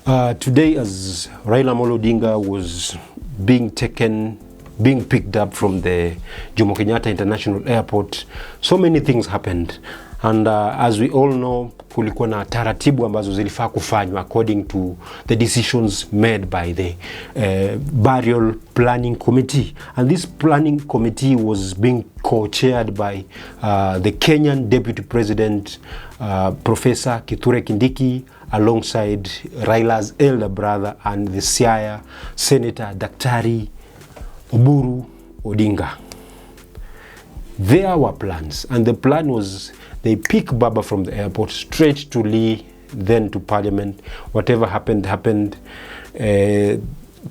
Today, as Raila Odinga was being picked up from the Jomo Kenyatta International Airport, so many things happened. And as we all know, kulikuwa na taratibu ambazo zilifaa kufanywa according to the decisions made by the burial planning committee. And this planning committee was being co-chaired by the Kenyan Deputy President, Professor Kithure Kindiki, alongside Raila's elder brother and the Siaya Senator, Daktari Oburu Odinga. There were plans, and the plan was they pick Baba from the airport straight to Lee, then to Parliament. Whatever happened, happened.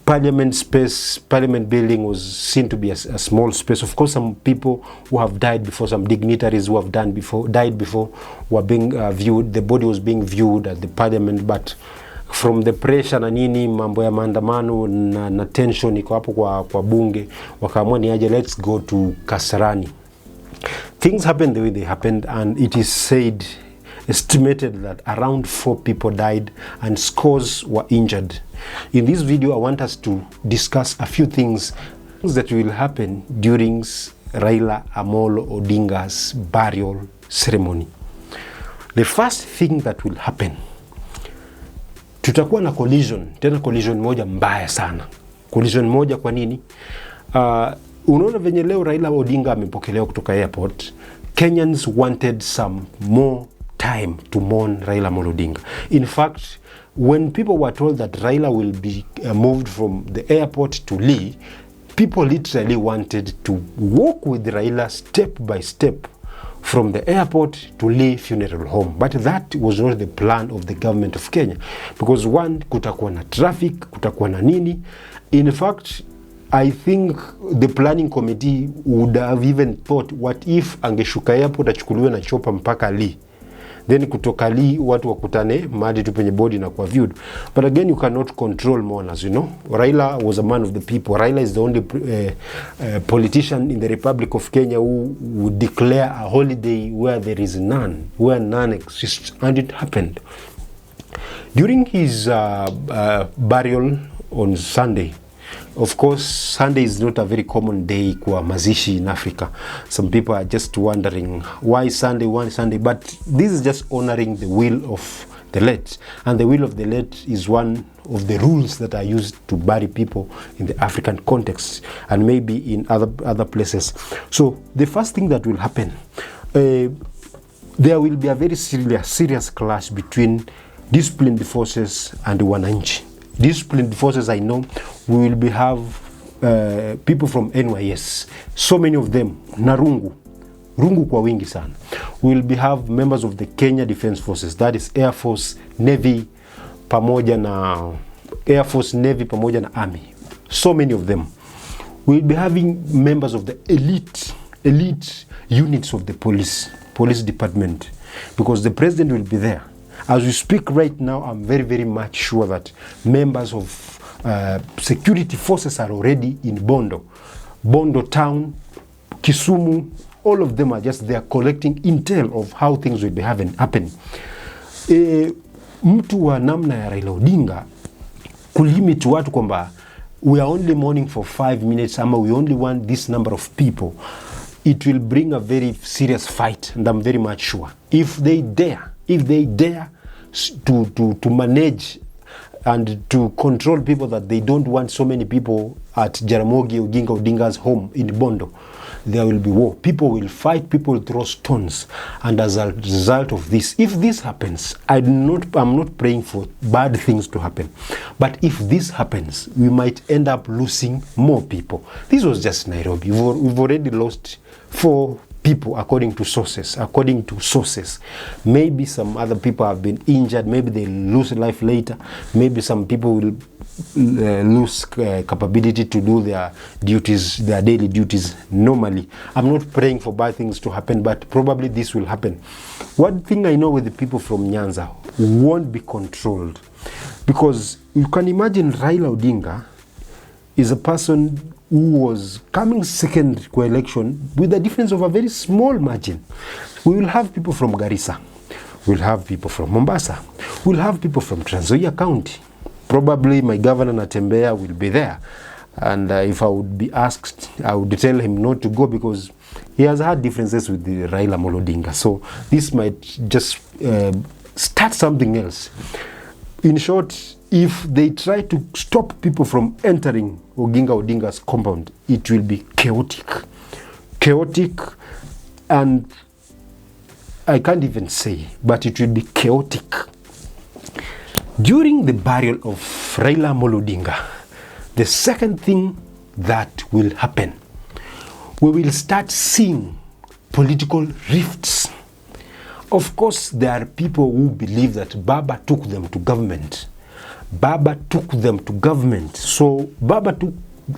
Parliament space, Parliament building was seen to be a small space. Of course, some people who have died before, some dignitaries who have died before, were being viewed. The body was being viewed at the Parliament, but from the pressure na nini, mambo ya maandamano na tension iko hapo kwa bunge, wakaamua ni aje, let's go to Kasarani. Things happened the way they happened, and it is estimated that around 4 people died and scores were injured. In this video, I want us to discuss a few things that will happen during Raila Amolo Odinga's burial ceremony. The first thing that will happen, tutakuwa na collision moja mbaya sana. Collision moja kwa nini? Unaona venye leo Raila Odinga amepokelewa kutoka airport, Kenyans wanted some more time to mourn Raila Odinga. In fact, when people were told that Raila will be moved from the airport to Lee, people literally wanted to walk with Raila step by step from the airport to Lee funeral home. But that was not the plan of the government of Kenya. Because one, kutakuwa na traffic, kutakuwa na nini. In fact, I think the planning committee would have even thought, what if angeshuka airport achukuliwe na chopa mpaka Lee, then kutoka Lee watu wakutane mahali tu penye body na kwa viewed. But again, you cannot control mourners, you know. Raila was a man of the people. Raila is the only politician in the Republic of Kenya who would declare a holiday where there is none, where none exists, and it happened. During his burial on Sunday, of course, Sunday is not a very common day kwa mazishi in Africa. Some people are just wondering why Sunday, but this is just honoring the will of the late. And the will of the late is one of the rules that are used to bury people in the African context and maybe in other places. So the first thing that will happen, there will be a very serious clash between disciplined forces and wananchi. Disciplined forces, I know, we will have people from NYS, so many of them, Rungu kwa wingi sana. We will have members of the Kenya Defense Forces, that is Air Force, Navy, pamoja na Army, so many of them. We will be having members of the elite units of the police department, because the president will be there. As we speak right now, I'm very, very much sure that members of security forces are already in Bondo town, Kisumu, all of them are just there collecting intel of how things will be happening. Mtu wa namna ya Raila Odinga kulimit watu kwamba we are only mourning for 5 minutes, ama we only want this number of people, it will bring a very serious fight, and I'm very much sure. If they dare to manage and to control people, that they don't want so many people at Jaramogi Oginga Odinga's home in Bondo, there will be war. People will fight, people will throw stones. And as a result of this, if this happens, I'm not praying for bad things to happen, but if this happens, we might end up losing more people. This was just Nairobi. We've already lost 4 people according to sources. Maybe some other people have been injured, maybe they lose life later, maybe some people will lose capability to do their daily duties normally. I'm not praying for bad things to happen, but probably this will happen. One thing I know with the people from Nyanza won't be controlled, because you can imagine Raila Odinga is a person who was coming second to election with a difference of a very small margin. We will have people from Garissa. We'll have people from Mombasa. We'll have people from Siaya County. Probably my governor Natembea will be there. And if I would be asked, I would tell him not to go because he has had differences with the Raila Odinga. So this might just start something else. In short, if they try to stop people from entering Odinga's compound, it will be chaotic. Chaotic, and I can't even say, but it will be chaotic. During the burial of Raila Odinga, the second thing that will happen, we will start seeing political rifts. Of course, there are people who believe that Baba took them to government. Baba took them to government. So Baba took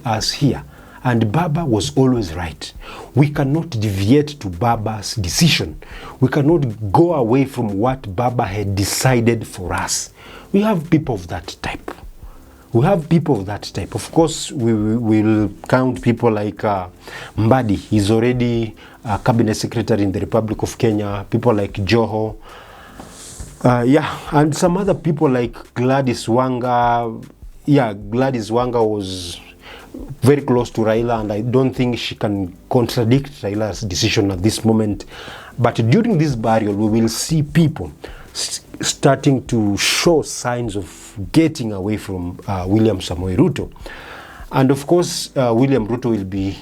us here, and Baba was always right. We cannot deviate to Baba's decision. We cannot go away from what Baba had decided for us. We have people of that type. We have people of that type. Of course, we will count people like Mbadi. He's already a cabinet secretary in the Republic of Kenya. People like Joho. And some other people like Gladys Wanga. Gladys Wanga was very close to Raila, and I don't think she can contradict Raila's decision at this moment. But during this burial, we will see people starting to show signs of getting away from William Samoei Ruto. And of course, William Ruto will be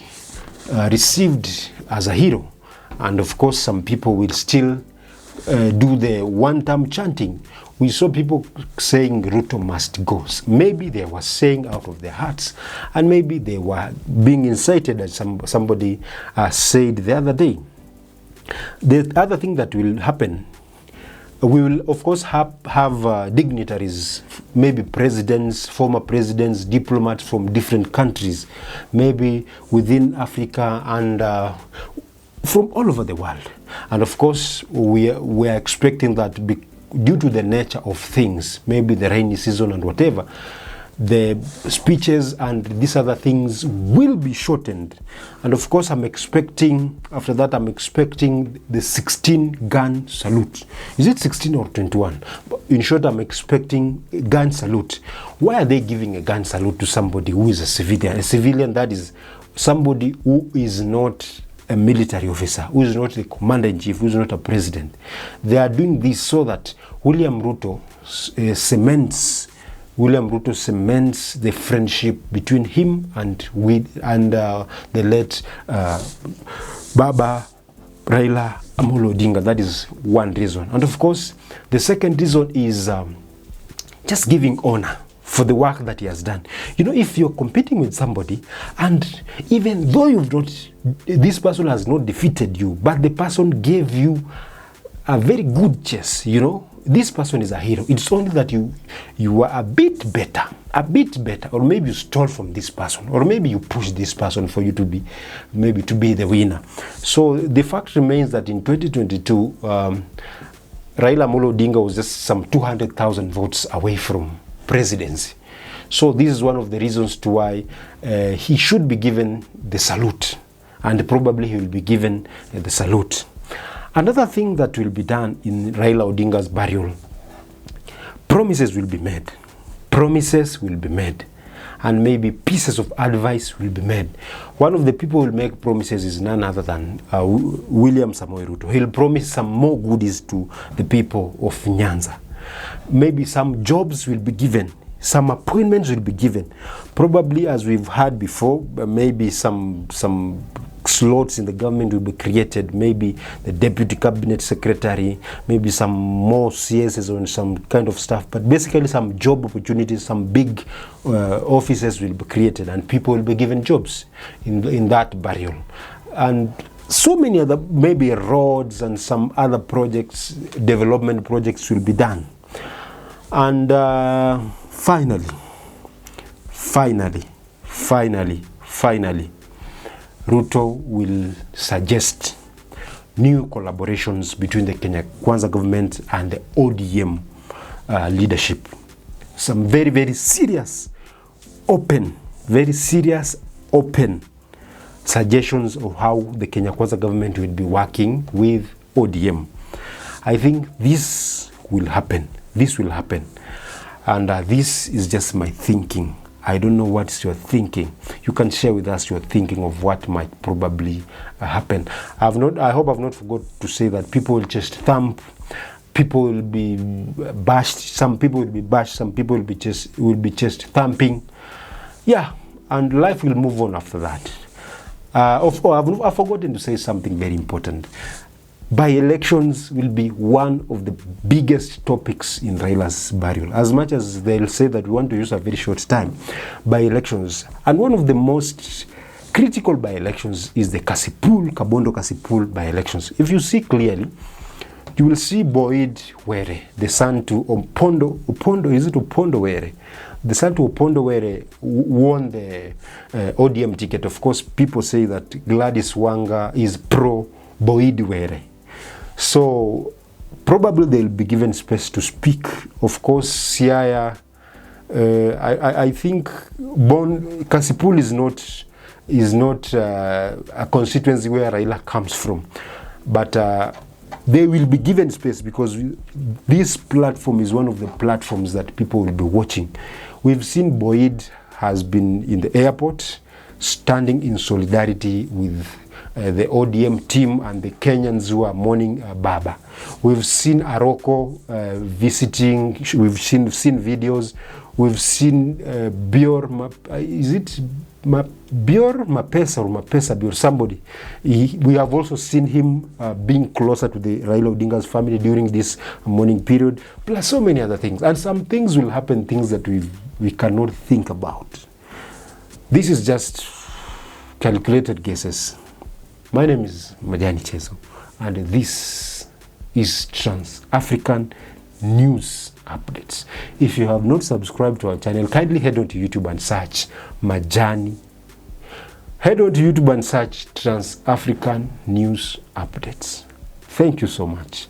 received as a hero. And of course, some people will still do the one-time chanting. We saw people saying Ruto must go. Maybe they were saying out of their hearts, and maybe they were being incited, as somebody said the other day. The other thing that will happen, we will of course have dignitaries, maybe presidents, former presidents, diplomats from different countries, maybe within Africa and from all over the world. And of course, we are expecting that due to the nature of things, maybe the rainy season and whatever, the speeches and these other things will be shortened. And of course, after that, I'm expecting the 16-gun salute. Is it 16 or 21? In short, I'm expecting a gun salute. Why are they giving a gun salute to somebody who is a civilian? A civilian, that is somebody who is not a military officer, who is not the commander-in-chief, who is not a president. They are doing this so that William Ruto cements the friendship between him and the late Baba Raila Odinga. That is one reason. And of course, the second reason is just giving honor for the work that he has done. You know, if you're competing with somebody, and even though this person has not defeated you, but the person gave you a very good chess, this person is a hero. It's only that you are a bit better, or maybe you stole from this person, or maybe you pushed this person for you to be the winner. So the fact remains that in 2022, Raila Odinga was just some 200,000 votes away from presidency. So this is one of the reasons to why he should be given the salute, and probably he will be given the salute. Another thing that will be done in Raila Odinga's burial, promises will be made. Promises will be made. And maybe pieces of advice will be made. One of the people who will make promises is none other than William Samoei Ruto. He'll promise some more goodies to the people of Nyanza. Maybe some jobs will be given. Some appointments will be given. Probably, as we've heard before, maybe some slots in the government will be created. Maybe the deputy cabinet secretary, maybe some more CSs and some kind of stuff. But basically some job opportunities, some big offices will be created, and people will be given jobs in that burial. And so many other, maybe roads and some other projects, development projects will be done. And finally, Ruto will suggest new collaborations between the Kenya Kwanza government and the ODM leadership. Some very, very serious, open suggestions of how the Kenya Kwanza government will be working with ODM. I think this will happen. And this is just my thinking. I don't know what's your thinking. You can share with us your thinking of what might probably happen. I hope I've not forgot to say that people will just thump, people will be bashed, some people will be bashed, some people will be just thumping. Yeah, and life will move on after that. I've forgotten to say something very important. By-elections will be one of the biggest topics in Raila's burial. As much as they'll say that we want to use a very short time, by-elections, and one of the most critical by-elections is the Bondo Kasipul by-elections. If you see clearly, you will see Boyd Were, the son to Opondo, is it Opondo Were? The son to Opondo Were won the ODM ticket. Of course, people say that Gladys Wanga is pro-Boyd Were. So probably they'll be given space to speak. Of course, Siaya, I think Kasipul is not a constituency where Raila comes from, but they will be given space because this platform is one of the platforms that people will be watching. We've seen Boyd has been in the airport standing in solidarity with the ODM team and the Kenyans who are mourning Baba. We've seen Aroko visiting, we've seen videos, we've seen Bior, is it Bior Mapesa or Mapesa Bior, somebody. We have also seen him being closer to the Raila Odinga's family during this mourning period, plus so many other things. And some things will happen, things that we cannot think about. This is just calculated guesses. My name is Majani Chezo, and this is Trans-African News Updates. If you have not subscribed to our channel, kindly head on to YouTube and search Majani. Head on to YouTube and search Trans-African News Updates. Thank you so much.